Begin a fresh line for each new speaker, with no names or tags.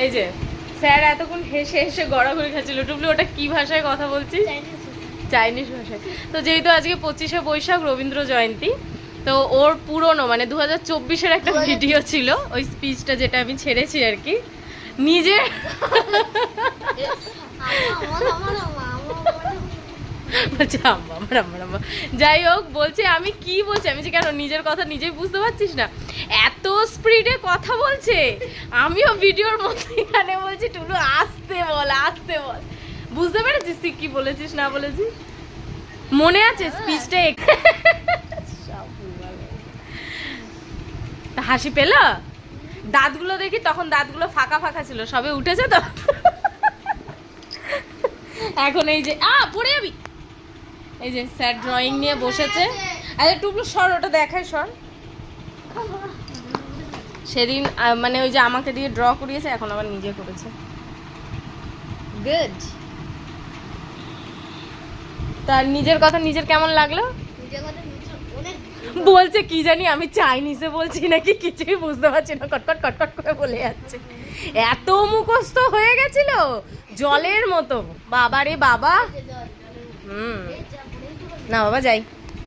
এই যে স্যার এতক্ষণ হেসে হেসে গড়াগড়ি খাচ্ছিল। টুবলু ওটা কি ভাষায় কথা বলছিস? চাইনিজ ভাষায়। তো যেহেতু আজকে 25শে বৈশাখ রবীন্দ্র জয়ন্তী, তো ওর পুরনো মানে 2024-এর একটা ভিডিও ছিল, ওই স্পিচটা যেটা আমি ছেড়েছি আর কি নিজে। যাই হোক, বলছে আমি কি বলছি, আমি যে কেন নিজের কথা নিজেই বুঝতে পারছিস না, এত স্পিডে কথা বলছে। আমিও ভিডিওর মধ্যে এখানে বলছি টুলু আস্তে বল আস্তে বল। বুঝতে পেরেছিস তুই কি বলেছিস না বলেছিস? মনে আছে স্পিচটা? হাসি পেল? দাঁতগুলো দেখি, তখন দাঁতগুলো ফাঁকা ফাঁকা ছিল, সবে উঠেছে তো। এখন এই যে পড়ে যাবি। এই যে স্যার ড্রয়িং নিয়ে বসেছে। আরে টুকলু সর, ওটা দেখায় সর। সেদিন মানে ওই যে আমাকে দিয়ে ড্র করিয়েছে, এখন আবার নিজে করেছে। গুড। তার নিজের কথা নিজের কেমন লাগলো? বলছে কি জানি আমি চাইনিজে বলছি নাকি কিছুই বুঝতে পারছি না, কটকট কটকট করে বলে যাচ্ছে। এত মুখস্থ হয়ে গেছিল জলের মতো। বাবা রে বাবা। না বাবা যাই।